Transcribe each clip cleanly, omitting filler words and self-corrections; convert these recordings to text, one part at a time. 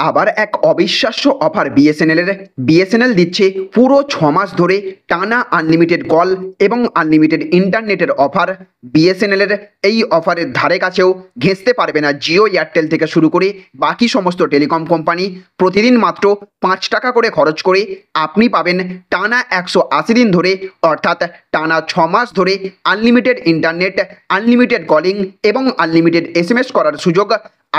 আবার এক অবিশ্বাস্য অফার বিএসএনএল দিচ্ছে পুরো 6 মাস ধরে টানা আনলিমিটেড কল এবং আনলিমিটেড ইন্টারনেটের অফার। বিএসএনএলের এই অফারের ধারে কাছেও ঘেঁষতে পারবে না জিও, এয়ারটেল থেকে শুরু করে বাকি সমস্ত টেলিকম কোম্পানি। প্রতিদিন মাত্র 5 টাকা করে খরচ করে আপনি পাবেন টানা 180 দিন ধরে, অর্থাৎ টানা 6 মাস ধরে আনলিমিটেড ইন্টারনেট, আনলিমিটেড কলিং এবং আনলিমিটেড এসএমএস করার সুযোগ।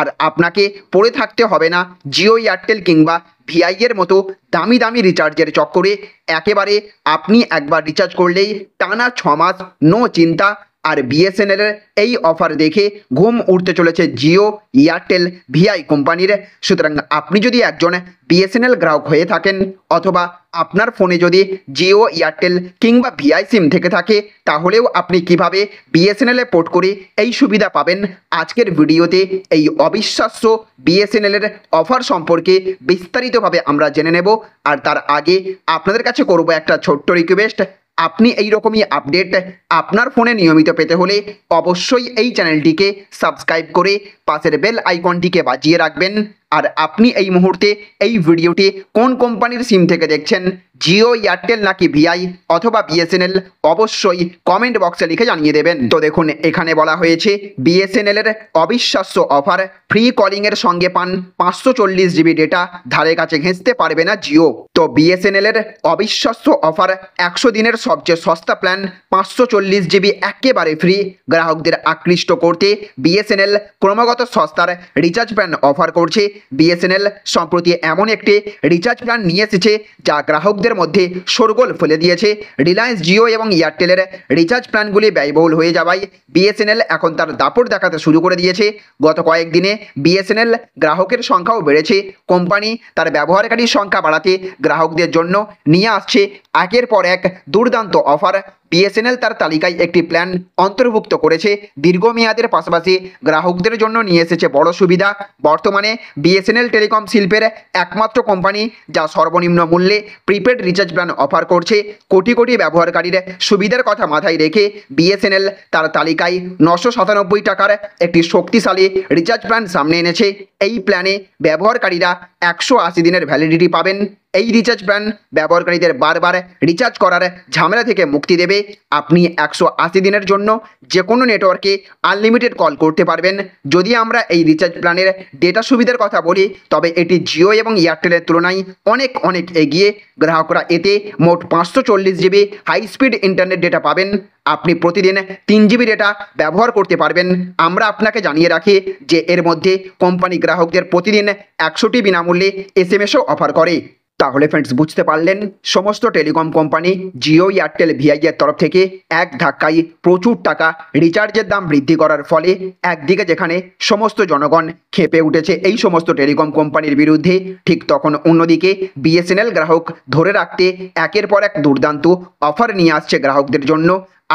আর আপনাকে পড়ে থাকতে হবে না জিও, এয়ারটেল কিংবা ভিআই এর মতো দামি দামি রিচার্জের চক্করে। একেবারে আপনি একবার রিচার্জ করলেই টানা 6 মাস নো চিন্তা। আর বিএসএনএলের এই অফার দেখে ঘুম উঠতে চলেছে জিও, এয়ারটেল, ভিআই কোম্পানির। সুতরাং আপনি যদি একজন বিএসএনএল গ্রাহক হয়ে থাকেন অথবা আপনার ফোনে যদি জিও, এয়ারটেল কিংবা ভিআই সিম থেকে থাকে, তাহলেও আপনি কিভাবে বিএসএনএলে পোর্ট করে এই সুবিধা পাবেন, আজকের ভিডিওতে এই অবিশ্বাস্য বিএসএনএলের অফার সম্পর্কে বিস্তারিতভাবে আমরা জেনে নেব। আর তার আগে আপনাদের কাছে করব একটা ছোট্ট রিকোয়েস্ট, আপনি এই রকমই আপডেট আপনার ফোনে নিয়মিত পেতে হলে অবশ্যই এই চ্যানেলটিকে সাবস্ক্রাইব করে পাশের বেল আইকনটিকে বাজিয়ে রাখবেন। আর আপনি এই মুহূর্তে এই ভিডিওটি কোন কোম্পানির সিম থেকে দেখছেন, জিও, এয়ারটেল নাকি ভিআই অথবা বিএসএনএল, অবশ্যই কমেন্ট বক্সে লিখে জানিয়ে দেবেন। তো দেখুন, এখানে বলা হয়েছে বিএসএনএলের অবিশ্বাস্য অফার, ফ্রি কলিংয়ের সঙ্গে পান 540 জিবি ডেটা, ধারে কাছে ঘেঁষতে পারবে না জিও। তো বিএসএনএলের অবিশ্বাস্য অফার, 100 দিনের সবচেয়ে সস্তা প্ল্যান 540 জিবি একেবারে ফ্রি। গ্রাহকদের আকৃষ্ট করতে বিএসএনএল ক্রমাগত সস্তার রিচার্জ প্ল্যান অফার করছে। বিএসএনএল সম্প্রতি এমন একটি রিচার্জ প্ল্যান নিয়ে এসেছে যা গ্রাহকদের মধ্যে শোরগোল ফেলে দিয়েছে। রিলায়েন্স জিও এবং এয়ারটেলের রিচার্জ প্ল্যানগুলি ব্যয়বহুল হয়ে যাওয়ায় বিএসএনএল এখন তার দাপট দেখাতে শুরু করে দিয়েছে। গত কয়েকদিনে বিএসএনএল গ্রাহকের সংখ্যাও বেড়েছে। কোম্পানি তার ব্যবহারকারীর সংখ্যা বাড়াতে গ্রাহকদের জন্য নিয়ে আসছে একের পর এক দুর্দান্ত অফার। বিএসএনএল তার তালিকায় একটি প্ল্যান অন্তর্ভুক্ত করেছে দীর্ঘমেয়াদের পাশাপাশি গ্রাহকদের জন্য নিয়ে এসেছে বড় সুবিধা। বর্তমানে বিএসএনএল টেলিকম শিল্পের একমাত্র কোম্পানি যা সর্বনিম্ন মূল্যে প্রিপেড রিচার্জ প্ল্যান অফার করছে। কোটি কোটি ব্যবহারকারীর সুবিধার কথা মাথায় রেখে বিএসএনএল তার তালিকায় 997 টাকার একটি শক্তিশালী রিচার্জ প্ল্যান সামনে এনেছে। এই প্ল্যানে ব্যবহারকারীরা 180 দিনের ভ্যালিডিটি পাবেন। এই রিচার্জ প্ল্যান ব্যবহারকারীদের বারবার রিচার্জ করার ঝামেলা থেকে মুক্তি দেবে। আপনি 180 দিনের জন্য যে কোনো নেটওয়ার্কে আনলিমিটেড কল করতে পারবেন। যদি আমরা এই রিচার্জ প্ল্যানের ডেটা সুবিধার কথা বলি, তবে এটি জিও এবং এয়ারটেলের তুলনায় অনেক অনেক এগিয়ে। গ্রাহকরা এতে মোট 540 GB high speed internet data পাবেন। আপনি প্রতিদিন 3 জিবি ডেটা ব্যবহার করতে পারবেন। আমরা আপনাকে জানিয়ে রাখি যে এর মধ্যে কোম্পানি গ্রাহকদের প্রতিদিন 100টি বিনামূল্যে এসএমএসও অফার করে। তাহলে ফ্রেন্ডস, বুঝতে পারলেন, সমস্ত টেলিকম কোম্পানি জিও, এয়ারটেল, ভিআই এর তরফ থেকে এক ধাক্কায় প্রচুর টাকা রিচার্জের দাম বৃদ্ধি করার ফলে একদিকে যেখানে সমস্ত জনগণ ক্ষেপে উঠেছে এই সমস্ত টেলিকম কোম্পানির বিরুদ্ধে, ঠিক তখন অন্যদিকে বিএসএনএল গ্রাহক ধরে রাখতে একের পর এক দুর্দান্ত অফার নিয়ে আসছে গ্রাহকদের জন্য।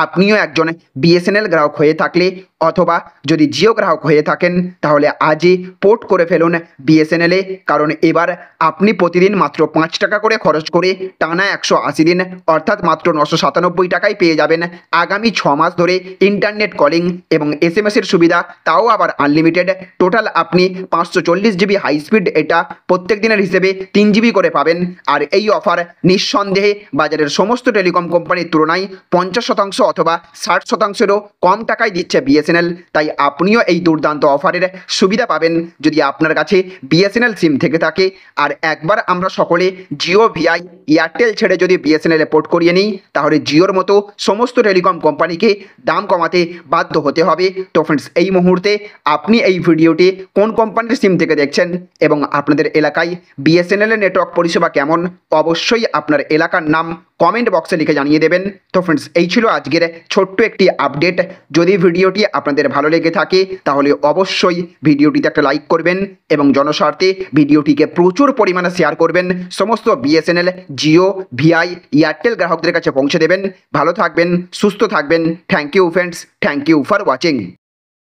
আপনিও একজন বিএসএনএল গ্রাহক হয়ে থাকলে অথবা যদি জিও গ্রাহক হয়ে থাকেন, তাহলে আজই পোর্ট করে ফেলুন বিএসএনএলে। কারণ এবার আপনি প্রতিদিন মাত্র 5 টাকা করে খরচ করে টানা 180 দিন, অর্থাৎ মাত্র 997 টাকায় পেয়ে যাবেন আগামী 6 মাস ধরে ইন্টারনেট কলিং এবং এসএমএসের সুবিধা, তাও আবার আনলিমিটেড। টোটাল আপনি 540 জিবি হাই স্পিড এটা প্রত্যেক দিনের হিসেবে 3 জিবি করে পাবেন। আর এই অফার নিঃসন্দেহে বাজারের সমস্ত টেলিকম কোম্পানির তুলনায় 50% অথবা 60%-এরও কম টাকায় দিচ্ছে বিএসএনএল। তাই আপনিও এই দুর্দান্ত অফারের সুবিধা পাবেন যদি আপনার কাছে বিএসএনএল সিম থেকে থাকে। আর একবার আমরা সকলে জিও, ভিআই, এয়ারটেল ছেড়ে যদি বিএসএনএল পোর্ট করিয়ে নিই, তাহলে জিওর মতো সমস্ত টেলিকম কোম্পানিকে দাম কমাতে বাধ্য হতে হবে। তো ফ্রেন্ডস, এই মুহূর্তে আপনি এই ভিডিওটি কোন কোম্পানির সিম থেকে দেখছেন এবং আপনাদের এলাকায় বিএসএনএল নেটওয়ার্ক পরিষেবা কেমন, অবশ্যই আপনার এলাকার নাম কমেন্ট বক্সে লিখে জানিয়ে দেবেন। তো ফ্রেন্ডস, এই ছিল আজকের ছোট্ট একটি আপডেট। যদি ভিডিওটি আপনাদের ভালো লেগে থাকে তাহলে অবশ্যই ভিডিওটিতে একটা লাইক করবেন এবং জনস্বার্থে ভিডিওটিকে প্রচুর পরিমাণে শেয়ার করবেন। সমস্ত বিএসএনএল, জিও, ভিআই, এয়ারটেল গ্রাহকদের কাছে পৌঁছে দেবেন। ভালো থাকবেন, সুস্থ থাকবেন। Thank you friends, thank you for watching.